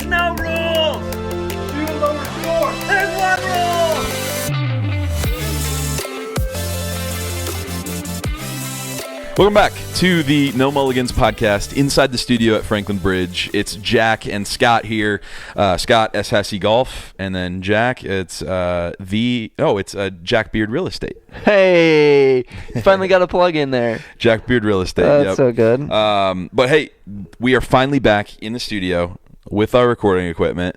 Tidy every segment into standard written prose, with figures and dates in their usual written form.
no rules. Shoot lower score. There's one rule. Welcome back to the No Mulligans podcast inside the studio at Franklin Bridge. It's Jack and Scott here. Scott, S. Hassey Golf, and then Jack, it's Jack Beard Real Estate. Hey, finally got a plug in there. Jack Beard Real Estate. That's so good. But hey, we are finally back in the studio with our recording equipment.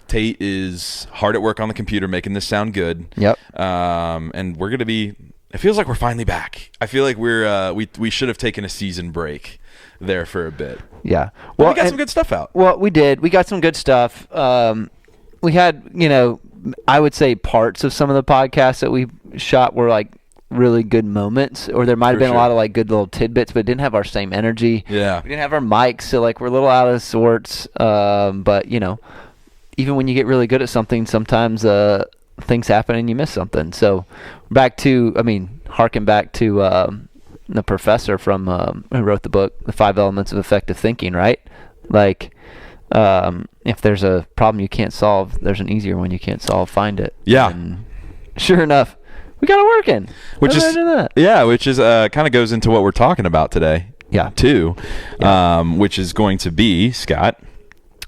Tate is hard at work on the computer making this sound good. Yep. And we're going to be... It feels like we're finally back. I feel like we should have taken a season break there for a bit. Yeah. Well, we got some good stuff out. Well, we did. We got some good stuff. We had, I would say parts of some of the podcasts that we shot were like really good moments, or there might have been a lot of like good little tidbits, but it didn't have our same energy. Yeah. We didn't have our mics, so like we're a little out of sorts. But even when you get really good at something, sometimes things happen and you miss something. So harken back to the professor from who wrote the book, The 5 Elements of Effective Thinking, right? Like, if there's a problem you can't solve, there's an easier one you can't solve. Find it. Yeah. And sure enough, we got it working. Which is kind of goes into what we're talking about today. Yeah. Too. Yeah. Which is going to be, Scott.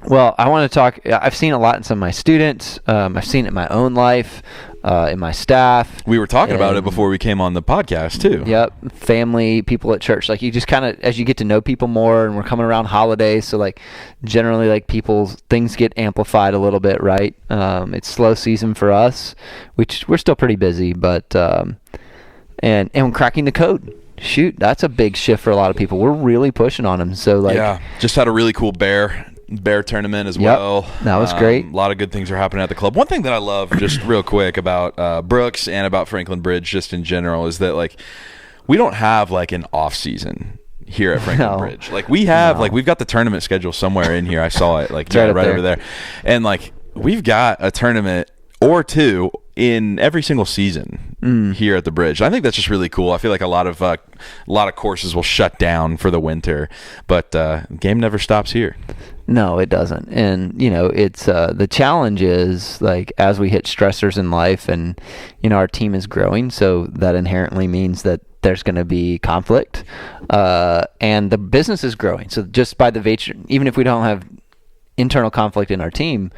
Well, I want to talk. I've seen a lot in some of my students. I've seen it in my own life, in my staff. We were talking about it before we came on the podcast, too. Yep. Family, people at church. Like, you just kind of, as you get to know people more, and we're coming around holidays, so, like, generally, like, things get amplified a little bit, right? It's slow season for us, which we're still pretty busy, but, and cracking the code. Shoot, that's a big shift for a lot of people. We're really pushing on them. So, like. Yeah. Just had a really cool bear tournament as well. That was great. A lot of good things are happening at the club. One thing that I love, just real quick, about Brooks and about Franklin Bridge just in general is that, like, we don't have like an off season here at Franklin Bridge. Like, we have we've got the tournament schedule somewhere in here. I saw it like right over there. And like, we've got a tournament or two in every single season here at the Bridge. I think that's just really cool. I feel like a lot of courses will shut down for the winter, but the game never stops here. No, it doesn't. And, it's the challenge is, like, as we hit stressors in life and, our team is growing, so that inherently means that there's going to be conflict. And the business is growing. So just by the nature, even if we don't have internal conflict in our team,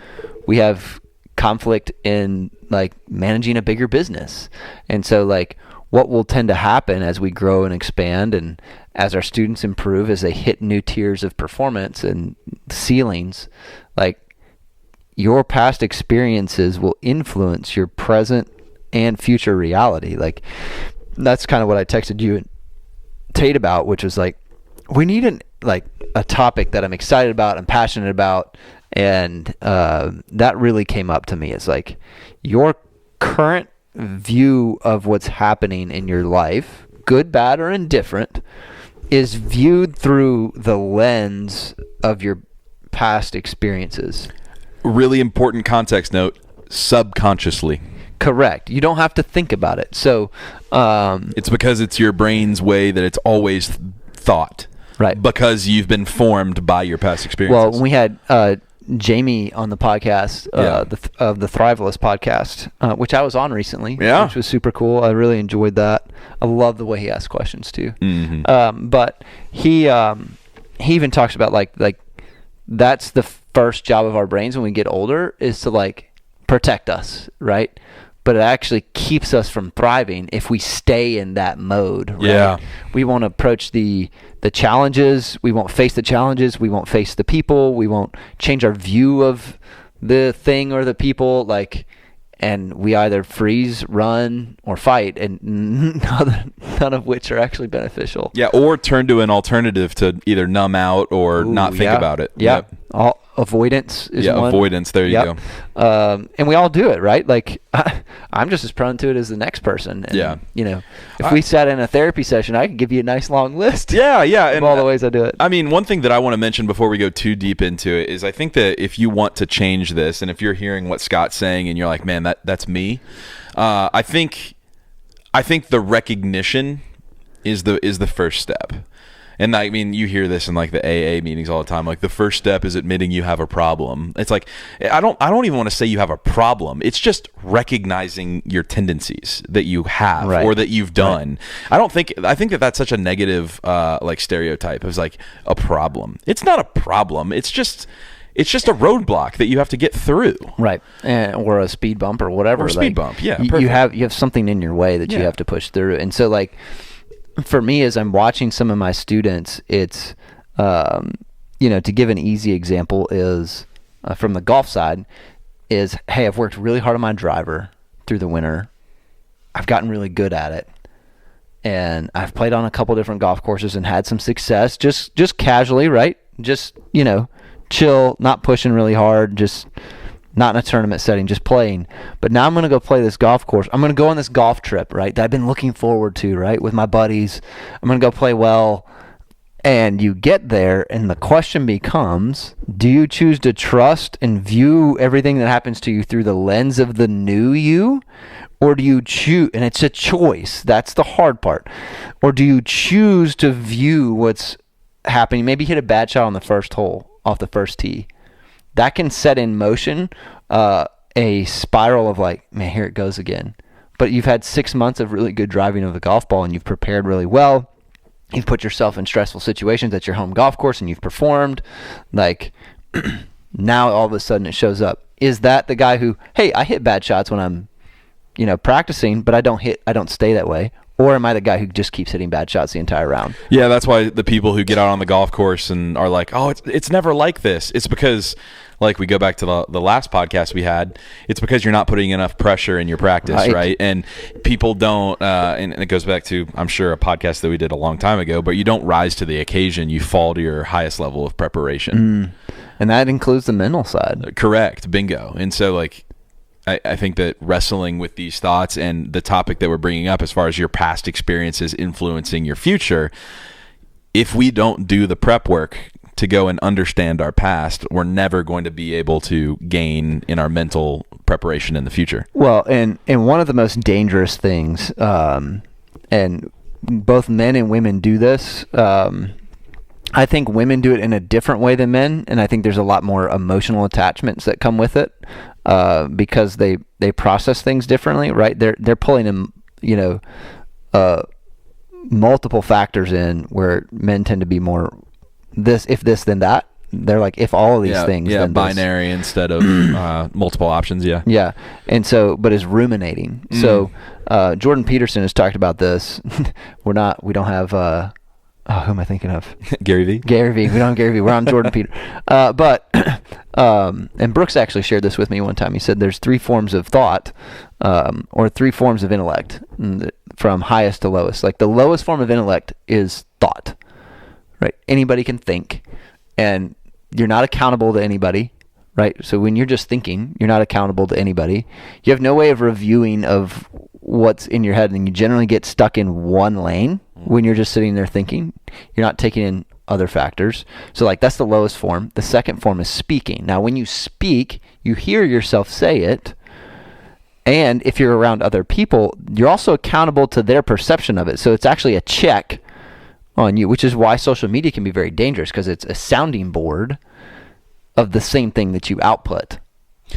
we have conflict in, like, managing a bigger business. And so, like, what will tend to happen as we grow and expand and as our students improve, as they hit new tiers of performance and ceilings, like, your past experiences will influence your present and future reality. Like, that's kind of what I texted you and Tate about, which was like, we need a topic that I'm excited about and passionate about. And that really came up to me. It's like, your current view of what's happening in your life, good, bad, or indifferent, is viewed through the lens of your past experiences. Really important context note, subconsciously. Correct. You don't have to think about it. So it's because it's your brain's way that it's always thought. Right. Because you've been formed by your past experiences. Well, when we had Jamie on the podcast, of the Thriveless podcast, which I was on recently, which was super cool. I really enjoyed that. I love the way he asks questions too. Mm-hmm. But he even talks about like that's the first job of our brains when we get older, is to, like, protect us, right? But it actually keeps us from thriving if we stay in that mode, right? Yeah. We won't approach the challenges. We won't face the challenges. We won't face the people. We won't change our view of the thing or the people. Like, and we either freeze, run, or fight, and none of which are actually beneficial. Yeah, or turn to an alternative to either numb out or not think about it. Yeah. Yep. Avoidance is one. Avoidance. There you go. And we all do it, right? Like, I'm just as prone to it as the next person. And, if we sat in a therapy session, I could give you a nice long list. Yeah. Of all the ways I do it. I mean, one thing that I want to mention before we go too deep into it is, I think that if you want to change this, and if you're hearing what Scott's saying and you're like, man, that's me, I think the recognition is the first step. And I mean, you hear this in like the AA meetings all the time. Like the first step is admitting you have a problem. It's like, I don't even want to say you have a problem. It's just recognizing your tendencies that you have or that you've done. Right. I think that that's such a negative like stereotype. It's like a problem. It's not a problem. It's just a roadblock that you have to get through. Right. Or a speed bump or whatever. Or a speed bump, yeah. You have something in your way that you have to push through. And so, like, for me, as I'm watching some of my students, it's, to give an easy example is, from the golf side, is, hey, I've worked really hard on my driver through the winter. I've gotten really good at it. And I've played on a couple different golf courses and had some success, just casually, right? Just, chill, not pushing really hard, just not in a tournament setting, just playing. But now I'm going to go play this golf course. I'm going to go on this golf trip, right, that I've been looking forward to, right, with my buddies. I'm going to go play well. And you get there, and the question becomes, do you choose to trust and view everything that happens to you through the lens of the new you? Or do you choose, and it's a choice, that's the hard part, or do you choose to view what's happening? Maybe hit a bad shot on the first hole off the first tee. That can set in motion a spiral of like, man, here it goes again. But you've had 6 months of really good driving of the golf ball, and you've prepared really well. You've put yourself in stressful situations at your home golf course, and you've performed. Like, now all of a sudden it shows up. Is that the guy who, hey, I hit bad shots when I'm, practicing, but I don't stay that way? Or am I the guy who just keeps hitting bad shots the entire round? Yeah, that's why the people who get out on the golf course and are like, oh, it's never like this. It's because, like, we go back to the last podcast we had, it's because you're not putting enough pressure in your practice, right? And people don't, and it goes back to, I'm sure, a podcast that we did a long time ago, but you don't rise to the occasion. You fall to your highest level of preparation. And that includes the mental side. Correct. Bingo. And so, like, I think that wrestling with these thoughts and the topic that we're bringing up as far as your past experiences influencing your future, if we don't do the prep work to go and understand our past, we're never going to be able to gain in our mental preparation in the future. Well, and one of the most dangerous things, and both men and women do this, I think women do it in a different way than men, and I think there's a lot more emotional attachments that come with it. Because they process things differently, right? They're pulling in, multiple factors in, where men tend to be more this, if this, then that. They're like, if all of these things, then binary this. Instead of multiple options. Yeah. And so, but is ruminating. So Jordan Peterson has talked about this. We don't have who am I thinking of? Gary Vee. We don't have Gary Vee. We're on Jordan Peter. And Brooks actually shared this with me one time. He said there's 3 forms of thought, or 3 forms of intellect, from highest to lowest. Like, the lowest form of intellect is thought, right? Anybody can think, and you're not accountable to anybody, right? So when you're just thinking, you're not accountable to anybody. You have no way of reviewing of what's in your head, and you generally get stuck in one lane when you're just sitting there thinking. You're not taking in other factors. So, like, that's the lowest form. The second form is speaking. Now, when you speak, you hear yourself say it, and if you're around other people, you're also accountable to their perception of it. So it's actually a check on you, which is why social media can be very dangerous, because it's a sounding board of the same thing that you output,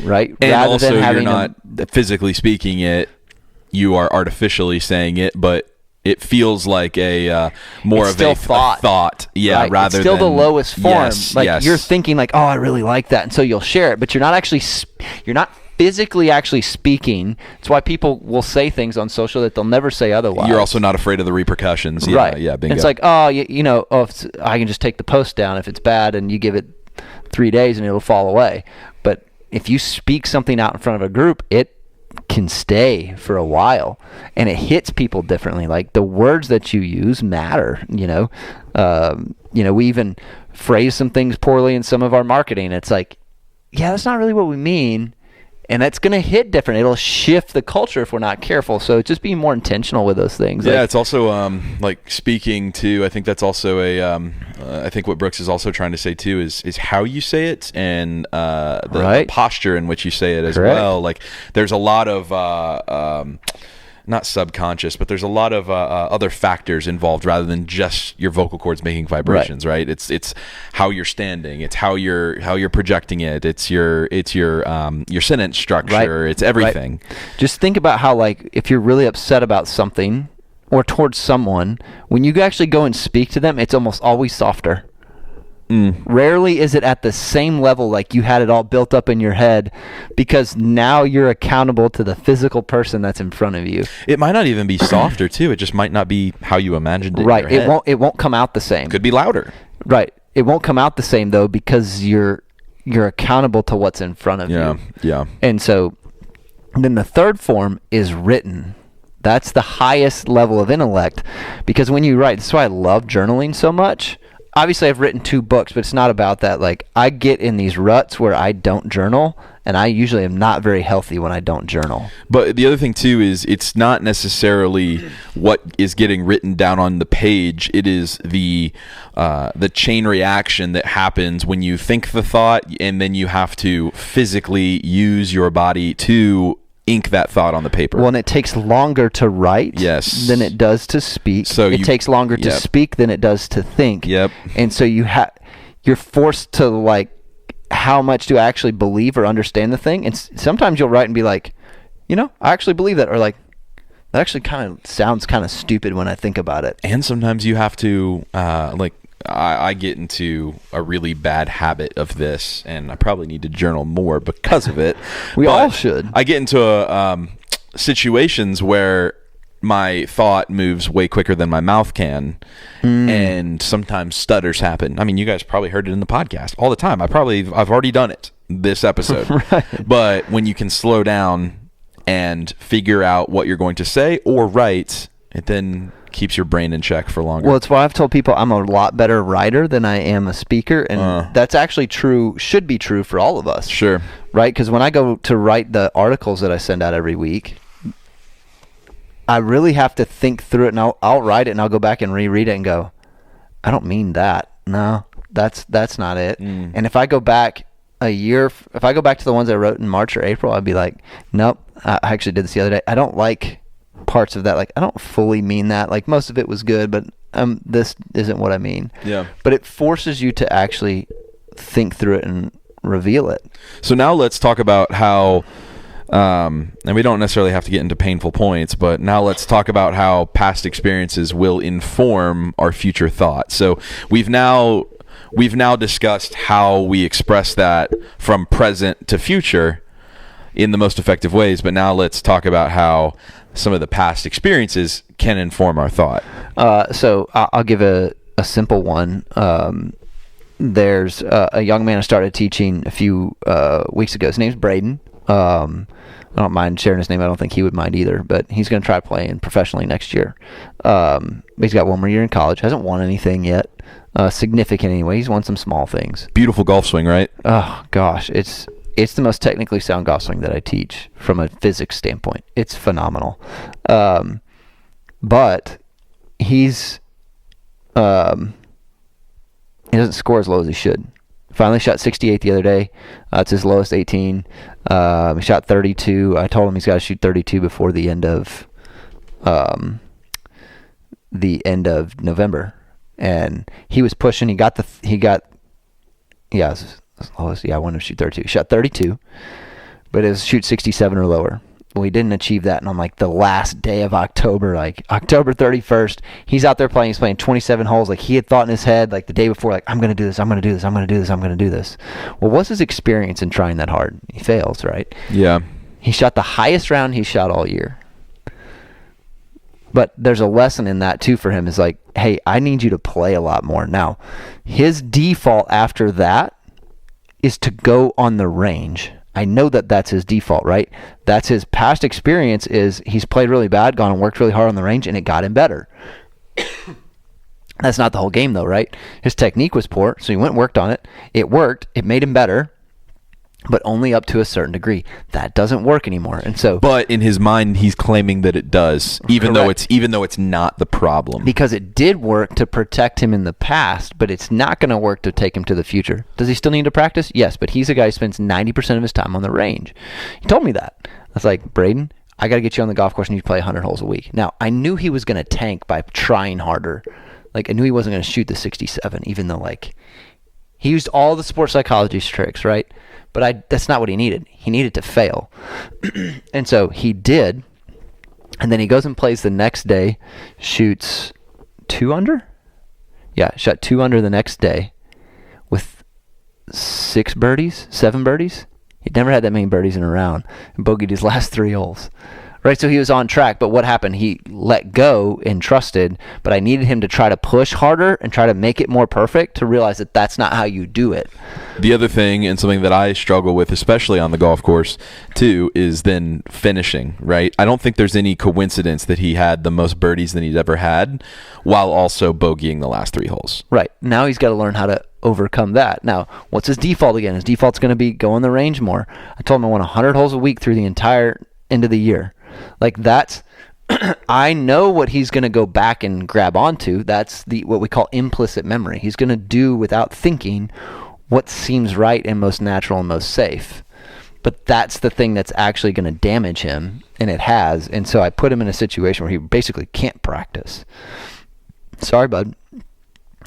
right? And rather also, than having you're not physically speaking it, you are artificially saying it, but it feels like a more of a thought. Yeah, right. Rather than... It's still the lowest form. Yes, you're thinking like, oh, I really like that, and so you'll share it, but you're not actually, you're not physically actually speaking. It's why people will say things on social that they'll never say otherwise. You're also not afraid of the repercussions. Yeah, right. Yeah, bingo. It's like, I can just take the post down if it's bad, and you give it 3 days and it'll fall away. But if you speak something out in front of a group, it can stay for a while, and it hits people differently. Like, the words that you use matter. We even phrase some things poorly in some of our marketing. It's like, yeah, that's not really what we mean, and that's going to hit different. It'll shift the culture if we're not careful. So just being more intentional with those things. Yeah, it's also like speaking to. I think that's also I think what Brooks is also trying to say too is how you say it, and the posture in which you say it as well. Like, there's a lot of not subconscious, but there's a lot of other factors involved rather than just your vocal cords making vibrations, right? It's how you're standing, it's how you're projecting it, it's your sentence structure, Right. it's everything. Right. Just think about how, like, if you're really upset about something or towards someone, when you actually go and speak to them, it's almost always softer. Rarely is it at the same level, like you had it all built up in your head, because now you're accountable to the physical person that's in front of you. It might not even be softer too. It just might not be how you imagined it. Right. In your head. It won't come out the same. Could be louder. Right. It won't come out the same though, because you're accountable to what's in front of you. Yeah. And so then the third form is written. That's the highest level of intellect, because when you write, that's why I love journaling so much. Obviously, I've written 2 books, but it's not about that. Like, I get in these ruts where I don't journal, and I usually am not very healthy when I don't journal. But the other thing too is it's not necessarily what is getting written down on the page. It is the chain reaction that happens when you think the thought, and then you have to physically use your body to ink that thought on the paper. Well, and it takes longer to write than it does to speak. So it takes longer to speak than it does to think. Yep. And so you're forced to, like, how much do I actually believe or understand the thing? And sometimes you'll write and be like, I actually believe that, or like, that actually kind of sounds kind of stupid when I think about it. And sometimes you have to, I get into a really bad habit of this, and I probably need to journal more because of it. We all should. I get into situations where my thought moves way quicker than my mouth can, and sometimes stutters happen. I mean, you guys probably heard it in the podcast all the time. I've already done it this episode. Right. But when you can slow down and figure out what you're going to say or write, it then keeps your brain in check for longer. Well, it's why I've told people I'm a lot better writer than I am a speaker, and that's actually true, should be true for all of us. Sure. Right? Because when I go to write the articles that I send out every week, I really have to think through it, and I'll write it, and I'll go back and reread it and go, I don't mean that. No, that's not it. And if I go back a year, if I go back to the ones I wrote in March or April, I'd be like, nope, I actually did this the other day. I don't like parts of that. Like, I don't fully mean that. Like, most of it was good, but this isn't what I mean. Yeah. But it forces you to actually think through it and reveal it. So now let's talk about how, and we don't necessarily have to get into painful points, but now let's talk about how past experiences will inform our future thought. So we've now discussed how we express that from present to future in the most effective ways, but now let's talk about how some of the past experiences can inform our thought. So I'll give a simple one. There's a young man I started teaching a few weeks ago. His name's Braden. I don't mind sharing his name. I don't think he would mind either, but he's going to try playing professionally next year. He's got 1 more year in college. Hasn't won anything yet. Significant anyway. He's won some small things. Beautiful golf swing, right? Oh, gosh. It's the most technically sound golf swing that I teach from a physics standpoint. It's phenomenal. But he's he doesn't score as low as he should. Finally shot 68 the other day. It's his lowest 18. He shot 32. I told him he's got to shoot 32 before the end of November. And he was pushing. I wanted to shoot 32. He shot 32, but it was shoot 67 or lower. Well, he didn't achieve that, and on like the last day of October, like October 31st, he's out there playing. He's playing 27 holes. Like, he had thought in his head, like the day before, like, I'm going to do this, I'm going to do this, I'm going to do this, I'm going to do this. Well, what's his experience in trying that hard? He fails, right? Yeah. He shot the highest round he shot all year. But there's a lesson in that too for him. Is like, hey, I need you to play a lot more. Now, his default after that is to go on the range. I know that that's his default, right? That's his past experience. Is he's played really bad, gone and worked really hard on the range, and it got him better. That's not the whole game, though, right? His technique was poor, so he went and worked on it. It worked. It made him better, but only up to a certain degree. That doesn't work anymore, and so. But in his mind, he's claiming that it does, even though it's not the problem. Because it did work to protect him in the past, but it's not going to work to take him to the future. Does he still need to practice? Yes, but he's a guy who spends 90% of his time on the range. He told me that. I was like, Braden, I got to get you on the golf course and you play 100 holes a week. Now, I knew he was going to tank by trying harder. Like, I knew he wasn't going to shoot the 67, even though, like, he used all the sports psychology tricks, right? But that's not what he needed. He needed to fail. And so he did. And then he goes and plays the next day, shoots 2 under? Yeah, shot 2 under the next day with 7 birdies. He'd never had that many birdies in a round, and bogeyed his last 3 holes. Right, so he was on track, but what happened? He let go and trusted, but I needed him to try to push harder and try to make it more perfect to realize that that's not how you do it. The other thing, and something that I struggle with, especially on the golf course, too, is then finishing, right? I don't think there's any coincidence that he had the most birdies than he's ever had while also bogeying the last 3 holes. Right. Now he's got to learn how to overcome that. Now, what's his default again? His default's going to be go on the range more. I told him I want 100 holes a week through the entire end of the year. Like, that's I know what he's going to go back and grab onto. That's what we call implicit memory. He's going to do without thinking what seems right and most natural and most safe. But that's the thing that's actually going to damage him, and it has. And so I put him in a situation where he basically can't practice. Sorry, bud.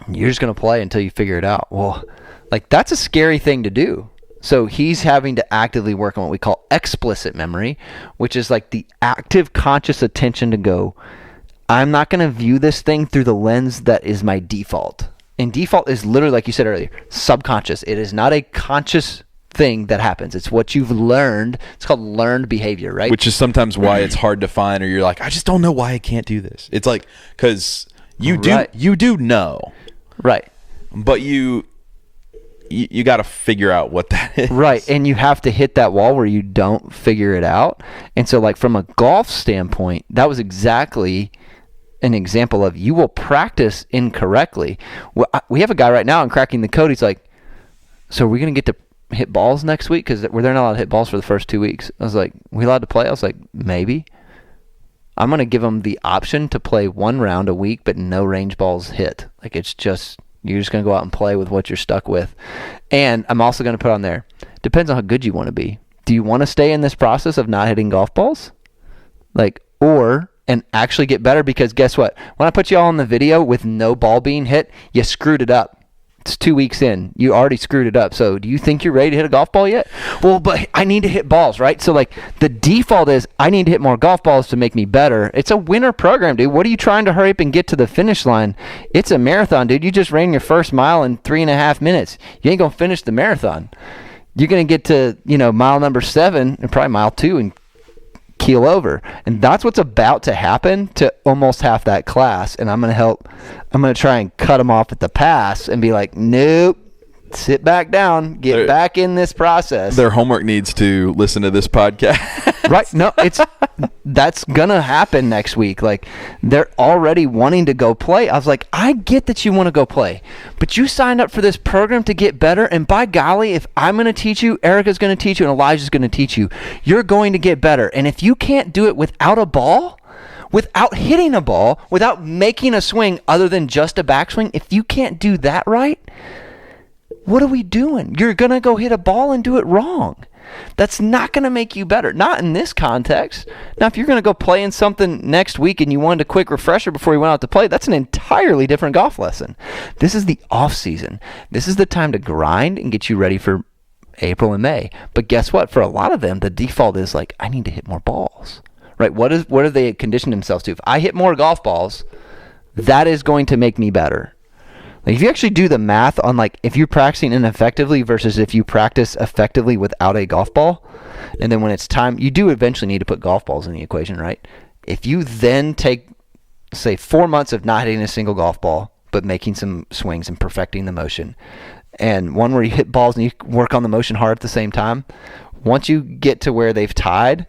You're just going to play until you figure it out. Well, like, that's a scary thing to do. So he's having to actively work on what we call explicit memory, which is like the active conscious attention to go, I'm not going to view this thing through the lens that is my default. And default is literally, like you said earlier, subconscious. It is not a conscious thing that happens. It's what you've learned. It's called learned behavior, right? Which is sometimes why it's hard to find, or you're like, I just don't know why I can't do this. It's like, because you do know. Right. But you got to figure out what that is. Right, and you have to hit that wall where you don't figure it out. And so, like, from a golf standpoint, that was exactly an example of you will practice incorrectly. We have a guy right now in Cracking the Code. He's like, so are we going to get to hit balls next week? Because we're not allowed to hit balls for the first 2 weeks. I was like, we allowed to play? I was like, maybe. I'm going to give him the option to play 1 round a week, but no range balls hit. Like, it's just... You're just going to go out and play with what you're stuck with. And I'm also going to put on there, depends on how good you want to be. Do you want to stay in this process of not hitting golf balls? And actually get better? Because guess what? When I put you all in the video with no ball being hit, you screwed it up. It's 2 weeks in. You already screwed it up. So do you think you're ready to hit a golf ball yet? Well, but I need to hit balls, right? So, like, the default is I need to hit more golf balls to make me better. It's a winter program, dude. What are you trying to hurry up and get to the finish line? It's a marathon, dude. You just ran your first mile in 3.5 minutes. You ain't going to finish the marathon. You're going to get to, mile number 7 and probably mile 2 and keel over. And that's what's about to happen to almost half that class. And I'm going to try and cut them off at the pass and be like, nope, sit back down, get back in this process. Their homework needs to listen to this podcast. Right. No, that's going to happen next week. Like, they're already wanting to go play. I was like, I get that you want to go play, but you signed up for this program to get better. And by golly, if I'm going to teach you, Erica's going to teach you, and Elijah's going to teach you, you're going to get better. And if you can't do it without a ball, without hitting a ball, without making a swing other than just a backswing, if you can't do that right, what are we doing? You're going to go hit a ball and do it wrong. That's not going to make you better. Not in this context. Now, if you're going to go play in something next week and you wanted a quick refresher before you went out to play, that's an entirely different golf lesson. This is the off season. This is the time to grind and get you ready for April and May. But guess what? For a lot of them, the default is like, I need to hit more balls. Right? What have they conditioned themselves to? If I hit more golf balls, that is going to make me better. Like, if you actually do the math on, like, if you're practicing ineffectively versus if you practice effectively without a golf ball, and then when it's time, you do eventually need to put golf balls in the equation, right? If you then take, say, 4 months of not hitting a single golf ball, but making some swings and perfecting the motion, and one where you hit balls and you work on the motion hard at the same time, once you get to where they've tied,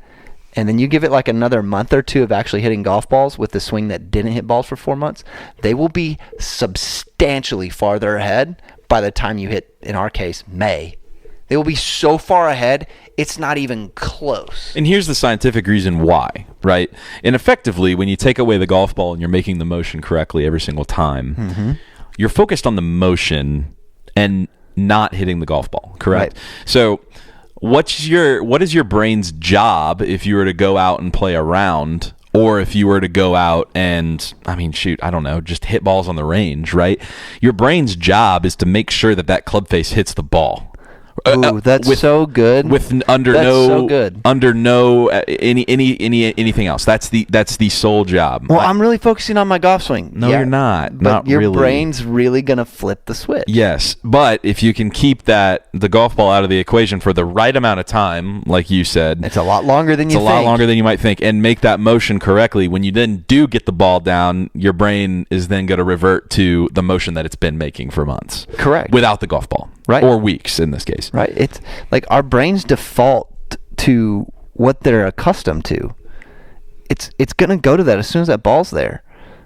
and then you give it like another month or 2 of actually hitting golf balls with the swing that didn't hit balls for 4 months, they will be substantially farther ahead by the time you hit, in our case, May. They will be so far ahead, it's not even close. And here's the scientific reason why, right? And effectively, when you take away the golf ball and you're making the motion correctly every single time, you're focused on the motion and not hitting the golf ball, correct? Right. So what is your brain's job if you were to go out and play a round, or if you were to go out and, I mean, shoot, I don't know, just hit balls on the range, right? Your brain's job is to make sure that club face hits the ball. Ooh, that's so good. Anything else. That's the sole job. Well, I'm really focusing on my golf swing. No, you're not. But not your really. brain's really gonna flip the switch. Yes, but if you can keep the golf ball out of the equation for the right amount of time, like you said, it's a lot longer than you think. It's a lot longer than you might think, and make that motion correctly. When you then do get the ball down, your brain is then going to revert to the motion that it's been making for months. Correct. Without the golf ball. Right. Or weeks in this case. Right. It's like our brains default to what they're accustomed to. It's going to go to that as soon as that ball's there.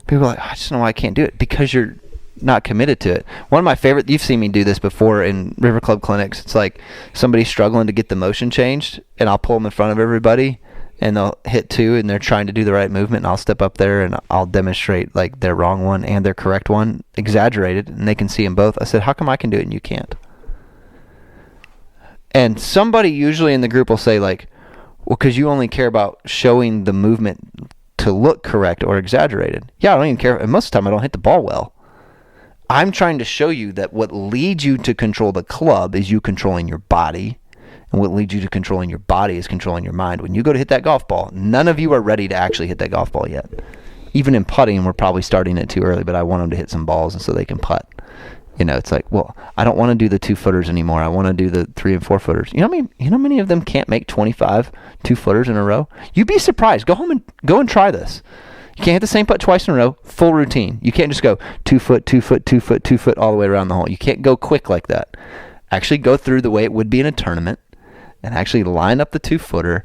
People are like, I just don't know why I can't do it, because you're not committed to it. One of my favorite, you've seen me do this before in River Club clinics. It's like somebody's struggling to get the motion changed, and I'll pull them in front of everybody, and they'll hit 2, and they're trying to do the right movement, and I'll step up there and I'll demonstrate like their wrong one and their correct one, exaggerated, and they can see them both. I said, how come I can do it and you can't? And somebody usually in the group will say like, well, because you only care about showing the movement to look correct or exaggerated. Yeah, I don't even care. And most of the time I don't hit the ball well. I'm trying to show you that what leads you to control the club is you controlling your body. And what leads you to controlling your body is controlling your mind. When you go to hit that golf ball, none of you are ready to actually hit that golf ball yet. Even in putting, we're probably starting it too early, but I want them to hit some balls and so they can putt. You know, it's like, well, I don't want to do the 2-footers anymore. I want to do the 3 and 4 footers. You know what I mean? You know how many of them can't make 25 2-footers in a row? You'd be surprised. Go home and try this. You can't hit the same putt twice in a row. Full routine. You can't just go 2 foot, 2 foot, 2 foot, 2 foot all the way around the hole. You can't go quick like that. Actually go through the way it would be in a tournament and actually line up the 2-footer,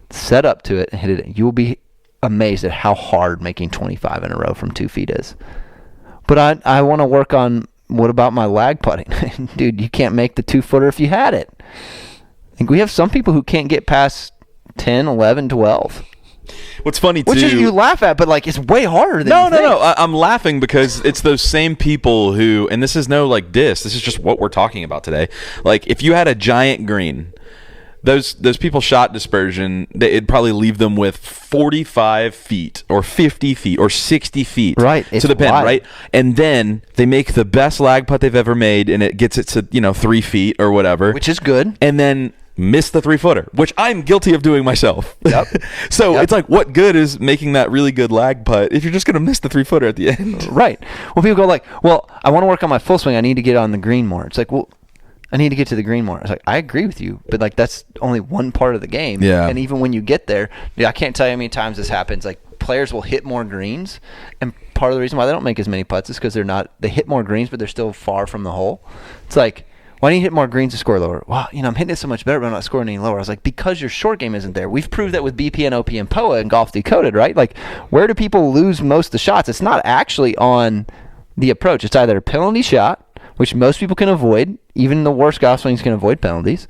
set up to it, and hit it. You will be amazed at how hard making 25 in a row from 2 feet is. But I want to work on, what about my lag putting? Dude, you can't make the 2-footer if you had it. I think we have some people who can't get past 10, 11, 12. What's funny too, which is, you laugh at, but like it's way harder than you think. No. I'm laughing because it's those same people who, and this is no like diss. This is just what we're talking about today. Like if you had a giant green, those people shot dispersion, it'd probably leave them with 45 feet or 50 feet or 60 feet right, to the pin, wide. Right? And then they make the best lag putt they've ever made, and it gets it to 3 feet or whatever, which is good. And then miss the 3-footer, which I'm guilty of doing myself. Yep. So it's like, what good is making that really good lag putt if you're just going to miss the 3-footer at the end? Right. Well, people go like, well, I want to work on my full swing. I need to get on the green more. It's like, well, I need to get to the green more. It's like, I agree with you, but like that's only one part of the game. Yeah. And even when you get there, I can't tell you how many times this happens. Like players will hit more greens, and part of the reason why they don't make as many putts is because they hit more greens, but they're still far from the hole. It's like, why don't you hit more greens to score lower? Well, I'm hitting it so much better, but I'm not scoring any lower. I was like, because your short game isn't there. We've proved that with BP and OP and POA and Golf Decoded, right? Like, where do people lose most of the shots? It's not actually on the approach. It's either a penalty shot, which most people can avoid. Even the worst golf swings can avoid penalties.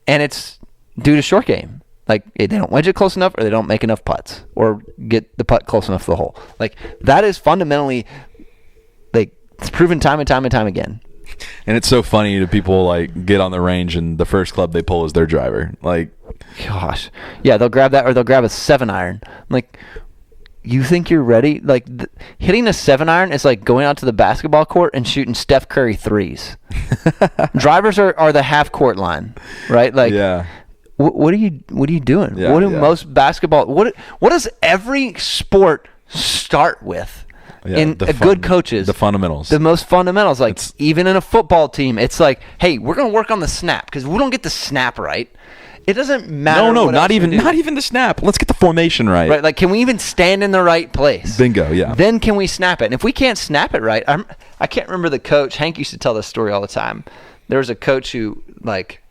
And it's due to short game. Like, they don't wedge it close enough, or they don't make enough putts, or get the putt close enough to the hole. Like, that is fundamentally, like, it's proven time and time and time again. And it's so funny to people like get on the range and the first club they pull is their driver. Like, gosh, yeah, they'll grab that, or they'll grab a 7-iron. I'm like, you think you're ready? Like hitting a 7-iron is like going out to the basketball court and shooting Steph Curry threes. Drivers are the half court line, right? Like, yeah. What are you doing? Yeah, what do most basketball? What does every sport start with? Yeah, Good coaches, the fundamentals, the most fundamentals. Like even in a football team, it's like, hey, we're gonna work on the snap, because we don't get the snap right, it doesn't matter. No, not even the snap. Let's get the formation right. Right, like, can we even stand in the right place? Bingo, yeah. Then can we snap it? And if we can't snap it right, I can't remember the coach. Hank used to tell this story all the time. There was a coach who, like,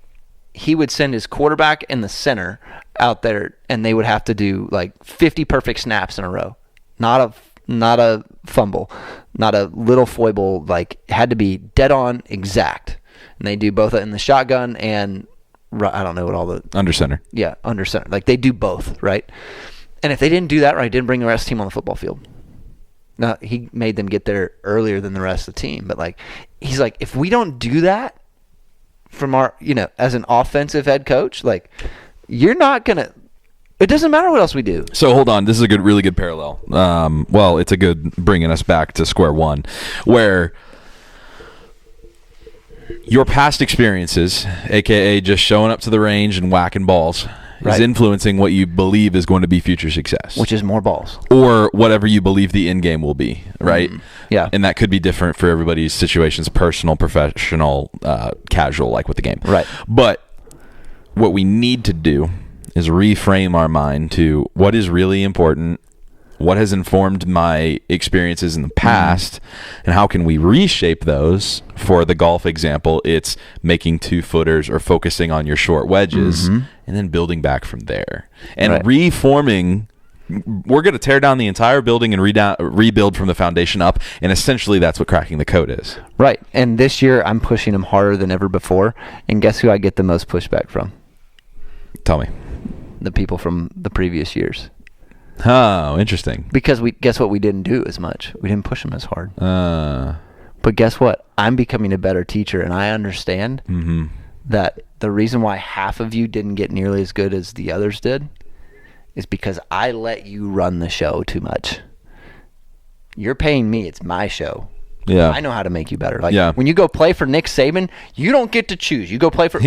he would send his quarterback and the center out there, and they would have to do like 50 perfect snaps in a row. Not a fumble, not a little foible, like had to be dead on exact. And they do both in the shotgun and I don't know what all the under center. Yeah, under center. Like they do both, right? And if they didn't do that right, didn't bring the rest of the team on the football field. Now, he made them get there earlier than the rest of the team, but like he's like, if we don't do that from our, as an offensive head coach, like, you're not going to, it doesn't matter what else we do. So hold on. This is a really good parallel. Well, it's a good bringing us back to square one, where your past experiences, aka just showing up to the range and whacking balls, is influencing what you believe is going to be future success, which is more balls, or whatever you believe the end game will be, right? Yeah. And that could be different for everybody's situations, personal, professional, casual, like with the game, right? But what we need to do is reframe our mind to what is really important, what has informed my experiences in the past, and how can we reshape those. For the golf example, it's making 2-footers or focusing on your short wedges and then building back from there. And reforming, we're going to tear down the entire building and rebuild from the foundation up, and essentially that's what cracking the code is. Right. And this year I'm pushing them harder than ever before, and guess who I get the most pushback from? Tell me. The people from the previous years. Oh, interesting. Because guess what we didn't do as much? We didn't push them as hard. But guess what? I'm becoming a better teacher, and I understand that the reason why half of you didn't get nearly as good as the others did is because I let you run the show too much. You're paying me. It's my show. Yeah. I know how to make you better. Like when you go play for Nick Saban, you don't get to choose. You go play for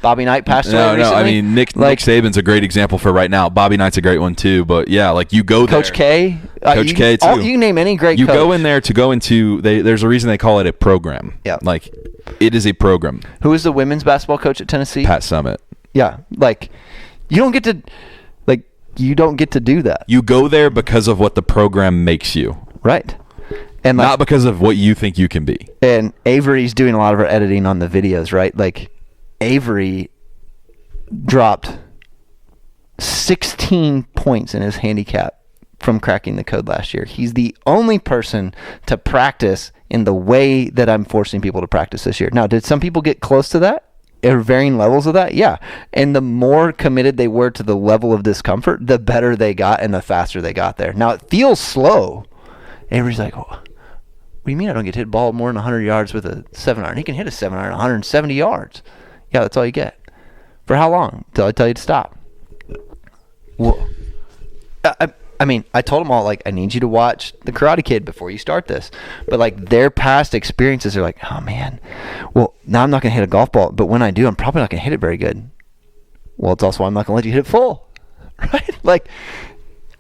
Bobby Knight passed away recently. I mean, Nick Saban's a great example for right now. Bobby Knight's a great one too. But yeah, like you go there. Coach K. Coach K too. You can name any great coach. You go in there to go into, there's a reason they call it a program. Yeah. Like it is a program. Who is the women's basketball coach at Tennessee? Pat Summitt. Yeah. Like you don't get to do that. You go there because of what the program makes you. Right. And not because of what you think you can be. And Avery's doing a lot of our editing on the videos, right? Like Avery dropped 16 points in his handicap from cracking the code last year. He's the only person to practice in the way that I'm forcing people to practice this year. Now, did some people get close to that? Or varying levels of that? Yeah. And the more committed they were to the level of discomfort, the better they got and the faster they got there. Now, it feels slow. Avery's like, oh, what do you mean I don't get to hit a ball more than 100 yards with a 7-iron? He can hit a 7-iron 170 yards. Yeah, that's all you get. For how long? Until I tell you to stop. Well, I mean, I told them all, like, I need you to watch The Karate Kid before you start this. But, like, their past experiences are like, oh, man. Well, now I'm not going to hit a golf ball. But when I do, I'm probably not going to hit it very good. Well, it's also why I'm not going to let you hit it full. Right? Like,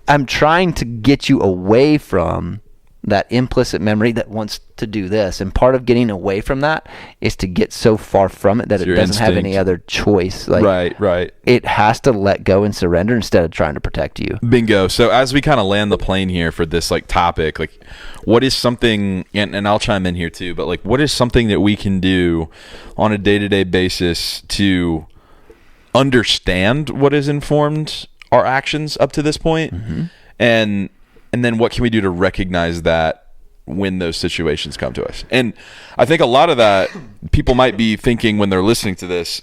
I'm trying to get you away from that implicit memory that wants to do this. And part of getting away from that is to get so far from it that it doesn't have any other choice. Like, right. It has to let go and surrender instead of trying to protect you. Bingo. So as we kind of land the plane here for this like topic, like what is something, and I'll chime in here too, but like what is something that we can do on a day-to-day basis to understand what has informed our actions up to this point? And then what can we do to recognize that when those situations come to us? And I think a lot of that people might be thinking when they're listening to this,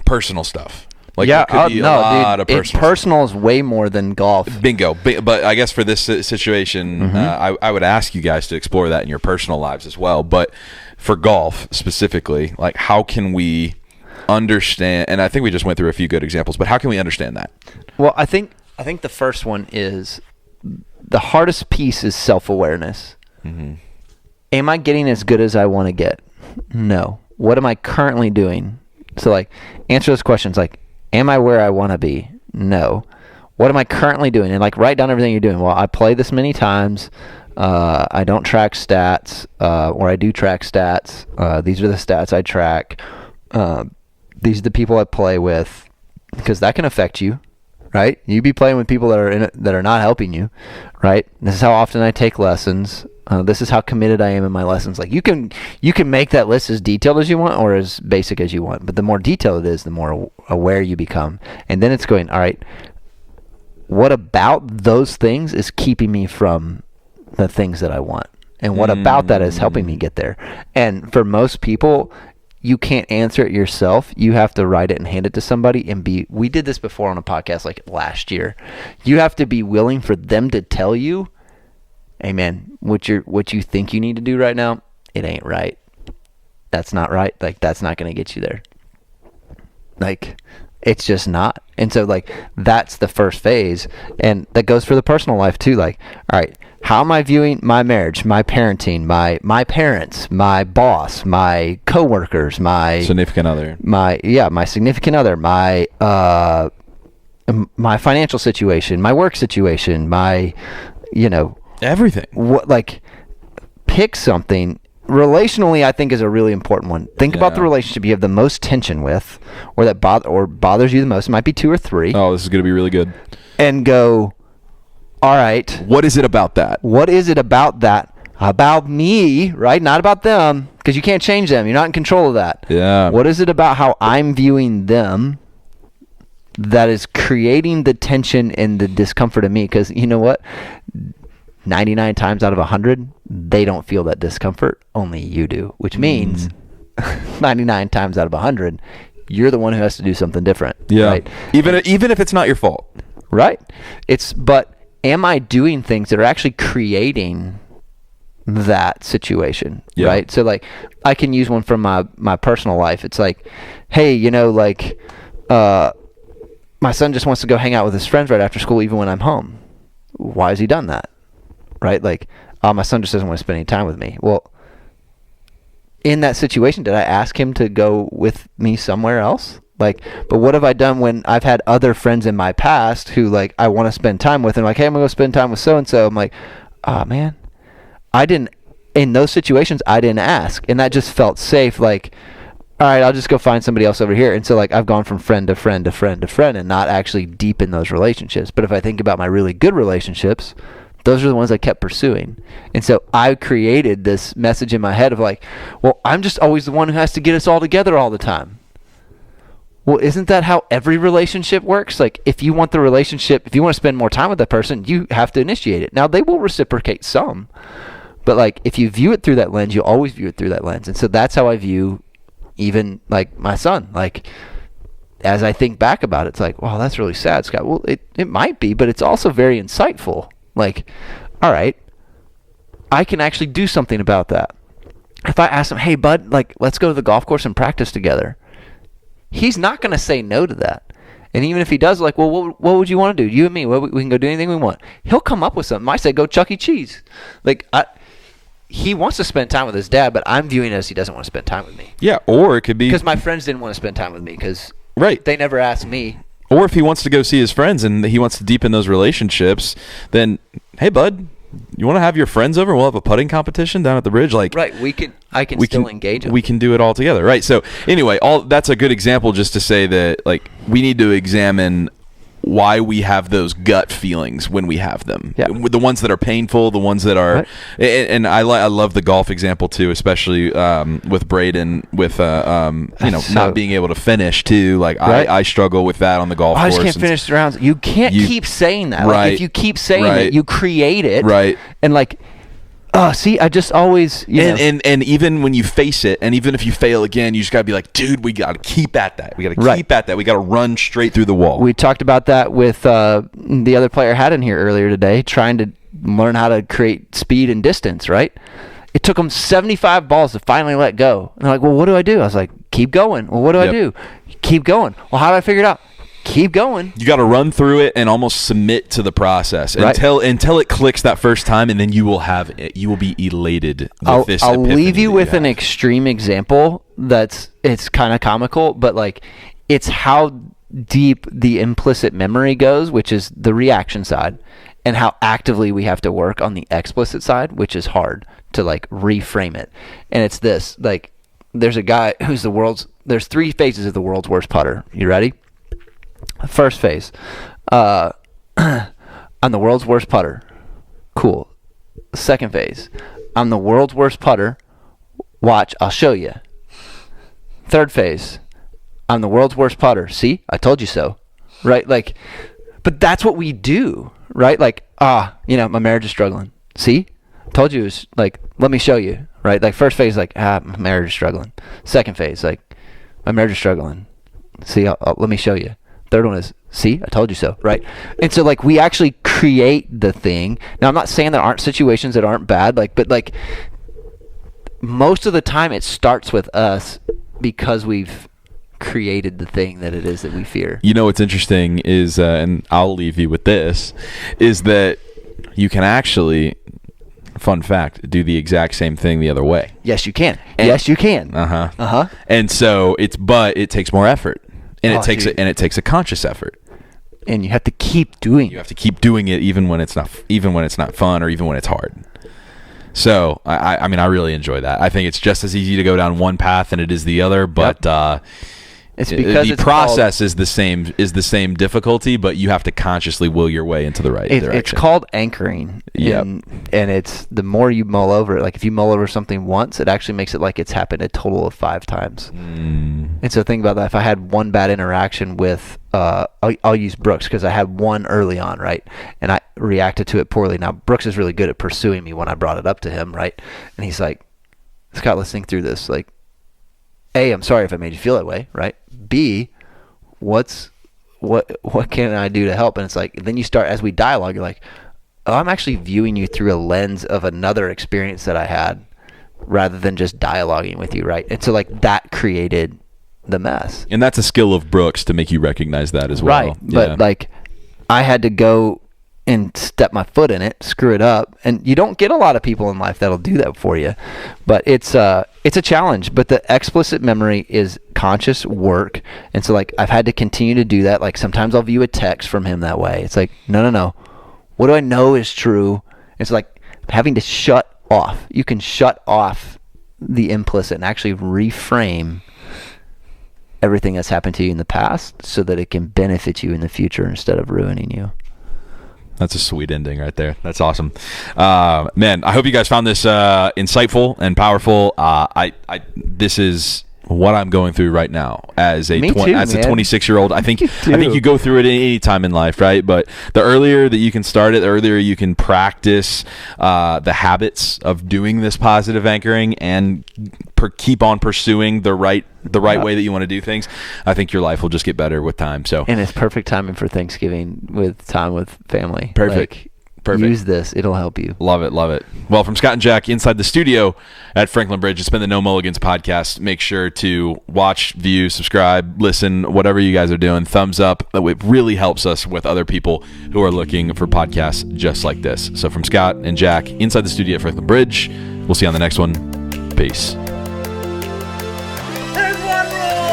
personal stuff. Like it could be a lot of personal. Personal is way more than golf. Bingo. But I guess for this situation, I would ask you guys to explore that in your personal lives as well. But for golf specifically, like how can we understand? And I think we just went through a few good examples, but how can we understand that? Well, I think the first one is the hardest piece is self-awareness. Am I getting as good as I want to get? No. What am I currently doing? So, like, answer those questions. Like, am I where I want to be? No. What am I currently doing? And, like, write down everything you're doing. Well, I play this many times. I don't track stats, or I do track stats. These are the stats I track. These are the people I play with, because that can affect you. Right? You be playing with people that are in it, that are not helping you, right? This is how often I take lessons. This is how committed I am in my lessons. Like you can make that list as detailed as you want or as basic as you want, but the more detailed it is, the more aware you become. And then it's going, all right, what about those things is keeping me from the things that I want? And what about that is helping me get there? And for most people, you can't answer it yourself. You have to write it and hand it to somebody and we did this before on a podcast like last year. You have to be willing for them to tell you, hey man, what you think you need to do right now, it ain't right. that's not right. Like, that's not going to get you there. Like, it's just not. And so, like, that's the first phase. And that goes for the personal life too. Like, all right, how am I viewing my marriage, my parenting, my parents, my boss, my coworkers, my significant other, my significant other, my financial situation, my work situation, my, everything. What, like, pick something. Relationally, I think, is a really important one. Think about the relationship you have the most tension with, or that bothers you the most. It might be 2 or 3. Oh, this is going to be really good. And go, all right. What is it about that? What is it about that? About me, right? Not about them, because you can't change them. You're not in control of that. Yeah. What is it about how I'm viewing them that is creating the tension and the discomfort in me? Because you know what? 99 times out of 100, they don't feel that discomfort. Only you do, which means 99 times out of 100, you're the one who has to do something different. Yeah. Right? Even if it's not your fault. Right. But am I doing things that are actually creating that situation? Yeah. Right. So, like, I can use one from my personal life. It's like, hey, my son just wants to go hang out with his friends right after school, even when I'm home. Why has he done that? Right? Like, my son just doesn't want to spend any time with me. Well, in that situation, did I ask him to go with me somewhere else? Like, but what have I done when I've had other friends in my past who, like, I want to spend time with, and like, hey, I'm going to go spend time with so-and-so. I'm like, oh, man, in those situations, I didn't ask. And that just felt safe. Like, all right, I'll just go find somebody else over here. And so, like, I've gone from friend to friend to friend to friend and not actually deepen those relationships. But if I think about my really good relationships, those are the ones I kept pursuing. And so I created this message in my head of like, well, I'm just always the one who has to get us all together all the time. Well, isn't that how every relationship works? Like, if you want to spend more time with that person, you have to initiate it. Now, they will reciprocate some. But, like, if you view it through that lens, you'll always view it through that lens. And so that's how I view even, like, my son. Like, as I think back about it, it's like, wow, that's really sad, Scott. Well, it might be, but it's also very insightful. Like, all right, I can actually do something about that. If I ask him, hey, bud, like, let's go to the golf course and practice together, he's not going to say no to that. And even if he does, like, well, what would you want to do? You and me, we can go do anything we want. He'll come up with something. I say, go Chuck E. Cheese. Like, he wants to spend time with his dad, but I'm viewing it as he doesn't want to spend time with me. Yeah, or it could be because my friends didn't want to spend time with me because they never asked me. Or if he wants to go see his friends and he wants to deepen those relationships, then, hey, bud, you want to have your friends over? We'll have a putting competition down at the bridge. Like, right, I can still engage them. We can do it all together, right? So anyway, that's a good example just to say that, like, we need to examine why we have those gut feelings when we have them. Yeah. The ones that are painful, the ones that are, right. And I love the golf example too, especially with Braden, with not being able to finish too. Like, right. I struggle with that on the golf course. I just can't finish the rounds. You can't keep saying that. Right. Like, if you keep saying it, you create it. Right. And like, see, I just always, and even when you face it, and even if you fail again, you just got to be like, dude, we got to keep at that. We got to keep at that. We got to run straight through the wall. We talked about that with the other player had in here earlier today, trying to learn how to create speed and distance, right? It took them 75 balls to finally let go. And they're like, well, what do I do? I was like, keep going. Well, what do I do? Keep going. Well, how do I figure it out? Keep going. You got to run through it and almost submit to the process until it clicks that first time, and then you will be elated with this. I'll leave you with an extreme example it's kind of comical, but like, it's how deep the implicit memory goes, which is the reaction side, and how actively we have to work on the explicit side, which is hard to like reframe it. And it's this, like, there's a guy who's there's 3 phases of the world's worst putter. You ready? First phase, I'm the world's worst putter. Cool. Second phase, I'm the world's worst putter. Watch, I'll show you. Third phase, I'm the world's worst putter. See, I told you so. Right? Like, but that's what we do, right? Like, my marriage is struggling. See, I told you it was like, let me show you, right? Like, first phase, like, my marriage is struggling. Second phase, like, my marriage is struggling. See, let me show you. Third one is, see, I told you so, right? And so, like, we actually create the thing. Now, I'm not saying there aren't situations that aren't bad, like, but like, most of the time it starts with us because we've created the thing that it is that we fear. You know what's interesting is, and I'll leave you with this, is that you can actually, fun fact, do the exact same thing the other way. Yes, you can. Yes, you can. And so but it takes more effort, and it takes a conscious effort. And you have to keep doing. You have to keep doing it even when it's not fun, or even when it's hard. So I mean, I really enjoy that. I think it's just as easy to go down one path than it is the other, but it's because the process is the same difficulty, but you have to consciously will your way into the right direction. It's called anchoring. Yep. And it's the more you mull over it, like if you mull over something once, it actually makes it like it's happened a total of 5 times. And so think about that. If I had one bad interaction with, I'll use Brooks because I had one early on, right? And I reacted to it poorly. Now, Brooks is really good at pursuing me when I brought it up to him, right? And he's like, Scott, let's think through this. Like, A, I'm sorry if I made you feel that way, right? B, what can I do to help? And it's like, then you start, as we dialogue, you're like, oh, I'm actually viewing you through a lens of another experience that I had rather than just dialoguing with you, right? And so like that created the mess. And that's a skill of Brooks to make you recognize that as well. Right. But like I had to go and step my foot in it, screw it up. And you don't get a lot of people in life that'll do that for you. But it's a challenge. But the explicit memory is conscious work. And so like I've had to continue to do that. Like sometimes I'll view a text from him that way. It's like, no. What do I know is true? It's like having to shut off. You can shut off the implicit and actually reframe everything that's happened to you in the past so that it can benefit you in the future instead of ruining you. That's a sweet ending right there. That's awesome. Man, I hope you guys found this insightful and powerful. This is what I'm going through right now as a 26-year-old. I think you go through it at any time in life, right? But the earlier that you can start it, the earlier you can practice the habits of doing this positive anchoring and keep on pursuing the right way that you want to do things. I think your life will just get better with time. So, and it's perfect timing for Thanksgiving with time with family. Perfect. Use this. It'll help you. Love it. Well, from Scott and Jack inside the studio at Franklin Bridge, it's been the No Mulligans podcast. Make sure to watch, view, subscribe, listen, whatever you guys are doing. Thumbs up. It really helps us with other people who are looking for podcasts just like this. So from Scott and Jack inside the studio at Franklin Bridge, we'll see you on the next one. Peace. There's one rule!